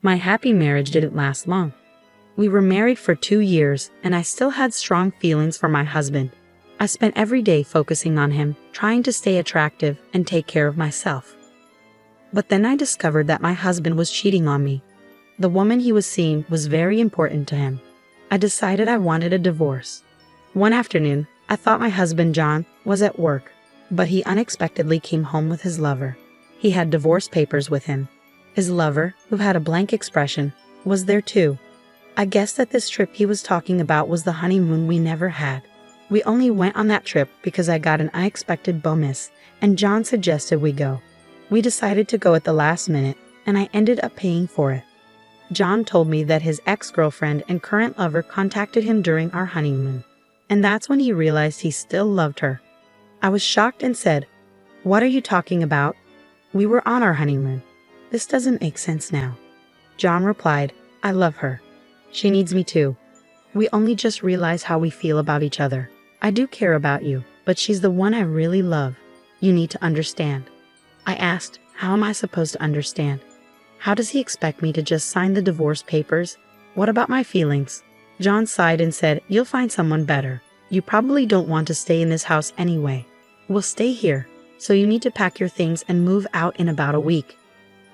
My happy marriage didn't last long. We were married for 2 years, and I still had strong feelings for my husband. I spent every day focusing on him, trying to stay attractive and take care of myself. But then I discovered that my husband was cheating on me. The woman he was seeing was very important to him. I decided I wanted a divorce. One afternoon, I thought my husband John was at work, but he unexpectedly came home with his lover. He had divorce papers with him. His lover, who had a blank expression, was there too. I guessed that this trip he was talking about was the honeymoon we never had. We only went on that trip because I got an unexpected bonus, and John suggested we go. We decided to go at the last minute, and I ended up paying for it. John told me that his ex-girlfriend and current lover contacted him during our honeymoon, and that's when he realized he still loved her. I was shocked and said, "What are you talking about? We were on our honeymoon. This doesn't make sense now." John replied, "I love her. She needs me too. We only just realized how we feel about each other. I do care about you, but she's the one I really love. You need to understand." I asked, how am I supposed to understand? How does he expect me to just sign the divorce papers? What about my feelings? John sighed and said, "You'll find someone better. You probably don't want to stay in this house anyway. We'll stay here, so you need to pack your things and move out in about a week."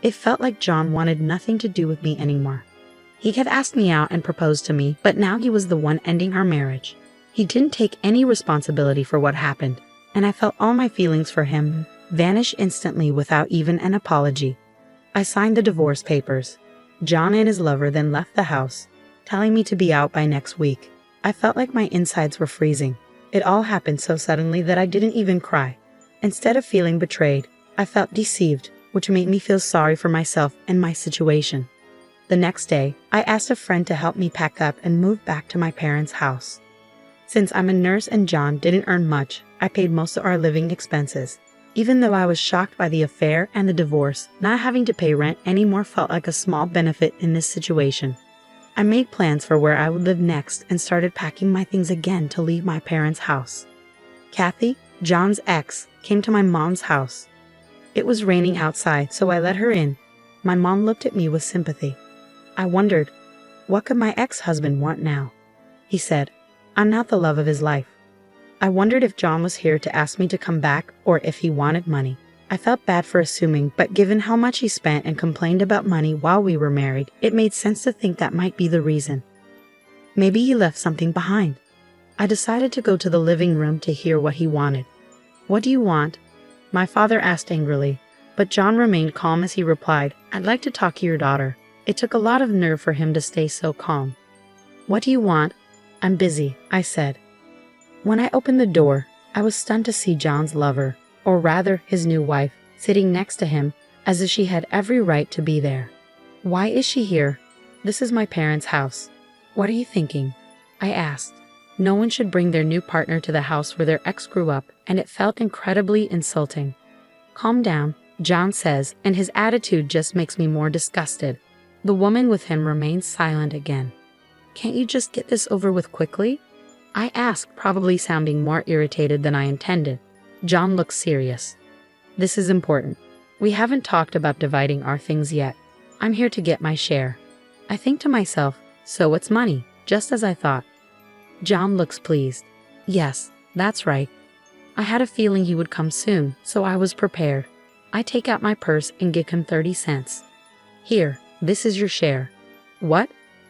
It felt like John wanted nothing to do with me anymore. He had asked me out and proposed to me, but now he was the one ending our marriage. He didn't take any responsibility for what happened, and I felt all my feelings for him vanish instantly without even an apology. I signed the divorce papers. John and his lover then left the house, telling me to be out by next week. I felt like my insides were freezing. It all happened so suddenly that I didn't even cry. Instead of feeling betrayed, I felt deceived, which made me feel sorry for myself and my situation. The next day, I asked a friend to help me pack up and move back to my parents' house. Since I'm a nurse and John didn't earn much, I paid most of our living expenses. Even though I was shocked by the affair and the divorce, not having to pay rent anymore felt like a small benefit in this situation. I made plans for where I would live next and started packing my things again to leave my parents' house. Kathy, John's ex, came to my mom's house. It was raining outside, so I let her in. My mom looked at me with sympathy. I wondered, what could my ex-husband want now? He said, "I'm not the love of his life." I wondered if John was here to ask me to come back or if he wanted money. I felt bad for assuming, but given how much he spent and complained about money while we were married, it made sense to think that might be the reason. Maybe he left something behind. I decided to go to the living room to hear what he wanted. "What do you want?" my father asked angrily, but John remained calm as he replied, "I'd like to talk to your daughter." It took a lot of nerve for him to stay so calm. "What do you want?" "I'm busy," I said. When I opened the door, I was stunned to see John's lover, or rather his new wife, sitting next to him as if she had every right to be there. "Why is she here? This is my parents' house. What are you thinking?" I asked. No one should bring their new partner to the house where their ex grew up, and it felt incredibly insulting. "Calm down," John says, and his attitude just makes me more disgusted. The woman with him remains silent again. "Can't you just get this over with quickly?" I asked, probably sounding more irritated than I intended. John looks serious. "This is important. We haven't talked about dividing our things yet. I'm here to get my share." I think to myself, so it's money, just as I thought. John looks pleased. "Yes, that's right. I had a feeling he would come soon, so I was prepared." I take out my purse and give him 30 cents. "Here, this is your share." "What?"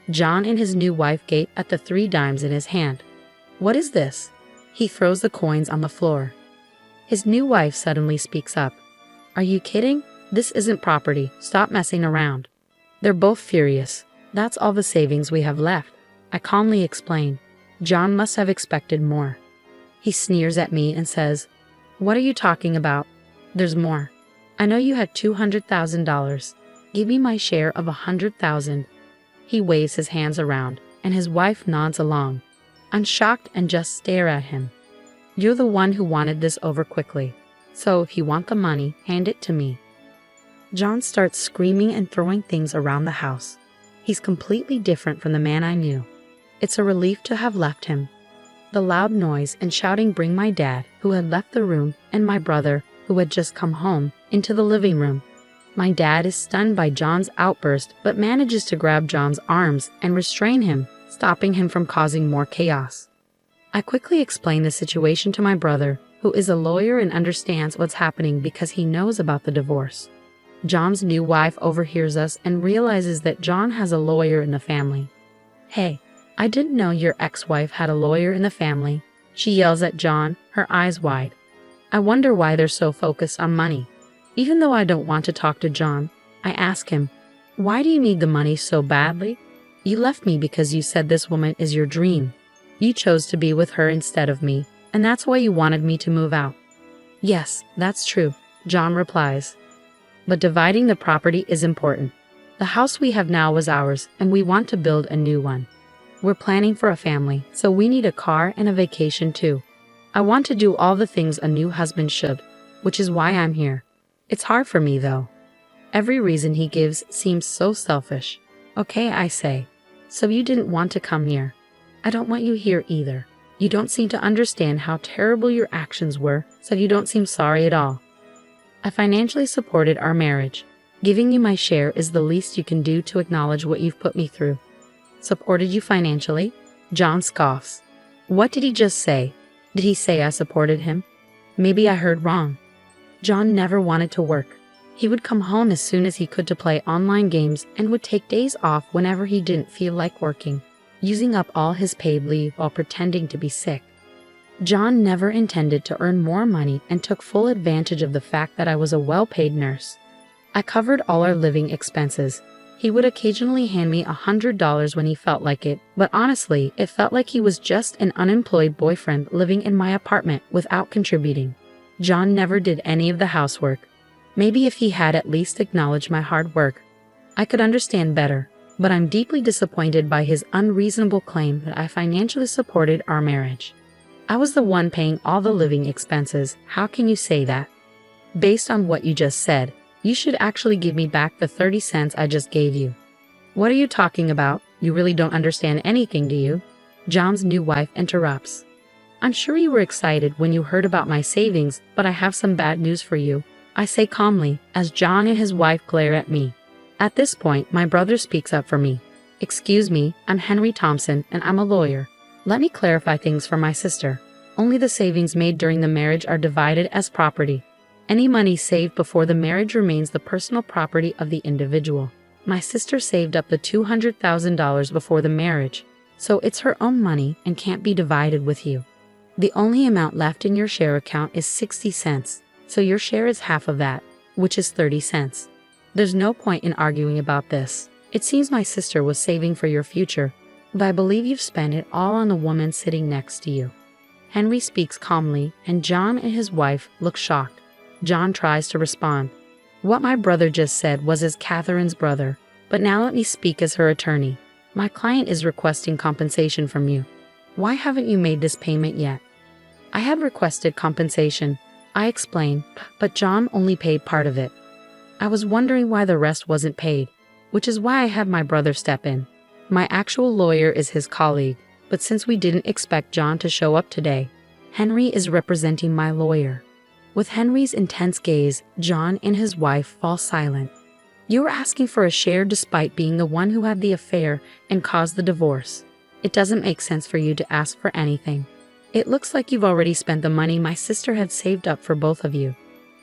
John and his new wife gape at the 3 dimes in his hand. "What is this?" He throws the coins on the floor. His new wife suddenly speaks up. "Are you kidding? This isn't property. Stop messing around." They're both furious. "That's all the savings we have left," I calmly explain. John must have expected more. He sneers at me and says, "What are you talking about? There's more. I know you had $200,000. Give me my share of $100,000. He waves his hands around, and his wife nods along. I'm shocked and just stare at him. "You're the one who wanted this over quickly. So if you want the money, hand it to me." John starts screaming and throwing things around the house. He's completely different from the man I knew. It's a relief to have left him. The loud noise and shouting bring my dad, who had left the room, and my brother, who had just come home, into the living room. My dad is stunned by John's outburst but manages to grab John's arms and restrain him, stopping him from causing more chaos. I quickly explain the situation to my brother, who is a lawyer and understands what's happening because he knows about the divorce. John's new wife overhears us and realizes that John has a lawyer in the family. "Hey, I didn't know your ex-wife had a lawyer in the family," she yells at John, her eyes wide. I wonder why they're so focused on money. Even though I don't want to talk to John, I ask him, "Why do you need the money so badly? You left me because you said this woman is your dream. You chose to be with her instead of me, and that's why you wanted me to move out." "Yes, that's true," John replies. "But dividing the property is important. The house we have now was ours, and we want to build a new one. We're planning for a family, so we need a car and a vacation too. I want to do all the things a new husband should, which is why I'm here. It's hard for me though." Every reason he gives seems so selfish. "Okay," I say. "So you didn't want to come here. I don't want you here either. You don't seem to understand how terrible your actions were, so you don't seem sorry at all. I financially supported our marriage. Giving you my share is the least you can do to acknowledge what you've put me through." "Supported you financially?" John scoffs. What did he just say? Did he say I supported him? Maybe I heard wrong. John never wanted to work. He would come home as soon as he could to play online games and would take days off whenever he didn't feel like working, using up all his paid leave while pretending to be sick. John never intended to earn more money and took full advantage of the fact that I was a well-paid nurse. I covered all our living expenses. He would occasionally hand me $100 when he felt like it, but honestly, it felt like he was just an unemployed boyfriend living in my apartment without contributing. John never did any of the housework. Maybe if he had at least acknowledged my hard work, I could understand better, but I'm deeply disappointed by his unreasonable claim that I financially supported our marriage. I was the one paying all the living expenses. How can you say that? Based on what you just said, you should actually give me back the 30 cents I just gave you. What are you talking about? You really don't understand anything, do you? John's new wife interrupts. I'm sure you were excited when you heard about my savings, but I have some bad news for you, I say calmly, as John and his wife glare at me. At this point, my brother speaks up for me. Excuse me, I'm Henry Thompson, and I'm a lawyer. Let me clarify things for my sister. Only the savings made during the marriage are divided as property. Any money saved before the marriage remains the personal property of the individual. My sister saved up the $200,000 before the marriage, so it's her own money and can't be divided with you. The only amount left in your share account is 60 cents, so your share is half of that, which is 30 cents. There's no point in arguing about this. It seems my sister was saving for your future, but I believe you've spent it all on the woman sitting next to you. Henry speaks calmly, and John and his wife look shocked. John tries to respond. What my brother just said was as Catherine's brother, but now let me speak as her attorney. My client is requesting compensation from you. Why haven't you made this payment yet? I had requested compensation, I explain, but John only paid part of it. I was wondering why the rest wasn't paid, which is why I had my brother step in. My actual lawyer is his colleague, but since we didn't expect John to show up today, Henry is representing my lawyer. With Henry's intense gaze, John and his wife fall silent. You were asking for a share despite being the one who had the affair and caused the divorce. It doesn't make sense for you to ask for anything. It looks like you've already spent the money my sister had saved up for both of you.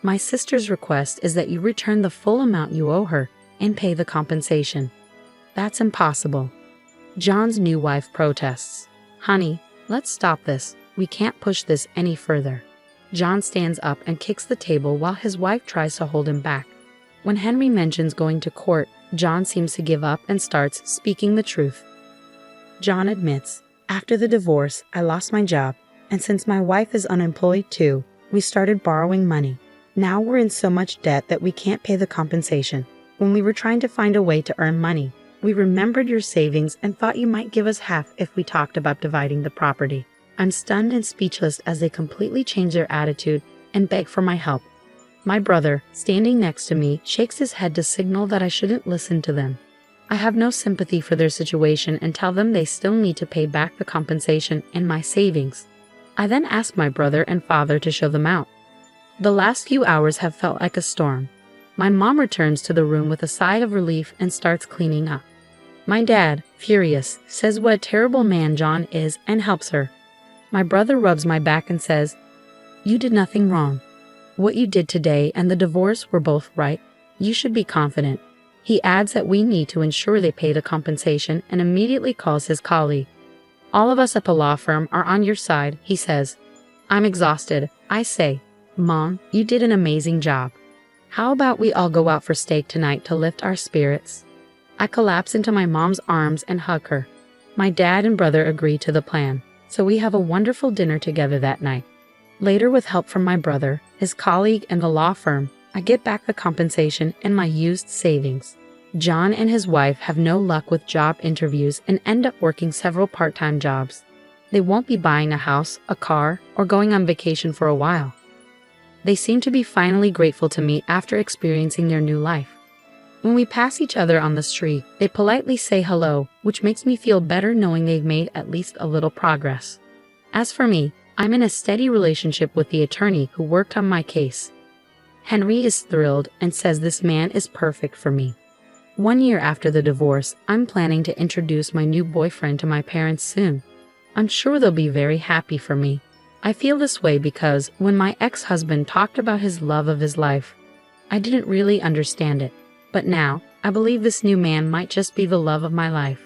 My sister's request is that you return the full amount you owe her and pay the compensation. That's impossible. John's new wife protests. Honey, let's stop this. We can't push this any further. John stands up and kicks the table while his wife tries to hold him back. When Henry mentions going to court, John seems to give up and starts speaking the truth. John admits, after the divorce, I lost my job, and since my wife is unemployed too, we started borrowing money. Now we're in so much debt that we can't pay the compensation. When we were trying to find a way to earn money, we remembered your savings and thought you might give us half if we talked about dividing the property. I'm stunned and speechless as they completely change their attitude and beg for my help. My brother, standing next to me, shakes his head to signal that I shouldn't listen to them. I have no sympathy for their situation and tell them they still need to pay back the compensation and my savings. I then ask my brother and father to show them out. The last few hours have felt like a storm. My mom returns to the room with a sigh of relief and starts cleaning up. My dad, furious, says what a terrible man John is and helps her. My brother rubs my back and says, "You did nothing wrong. What you did today and the divorce were both right. You should be confident." He adds that we need to ensure they pay the compensation and immediately calls his colleague. "All of us at the law firm are on your side," he says. I'm exhausted. I say, "Mom, you did an amazing job. How about we all go out for steak tonight to lift our spirits?" I collapse into my mom's arms and hug her. My dad and brother agree to the plan, so we have a wonderful dinner together that night. Later, with help from my brother, his colleague, and the law firm, I get back the compensation and my used savings. John and his wife have no luck with job interviews and end up working several part-time jobs. They won't be buying a house, a car, or going on vacation for a while. They seem to be finally grateful to me after experiencing their new life. When we pass each other on the street, they politely say hello, which makes me feel better knowing they've made at least a little progress. As for me, I'm in a steady relationship with the attorney who worked on my case. Henry is thrilled and says this man is perfect for me. 1 year after the divorce, I'm planning to introduce my new boyfriend to my parents soon. I'm sure they'll be very happy for me. I feel this way because when my ex-husband talked about his love of his life, I didn't really understand it. But now, I believe this new man might just be the love of my life.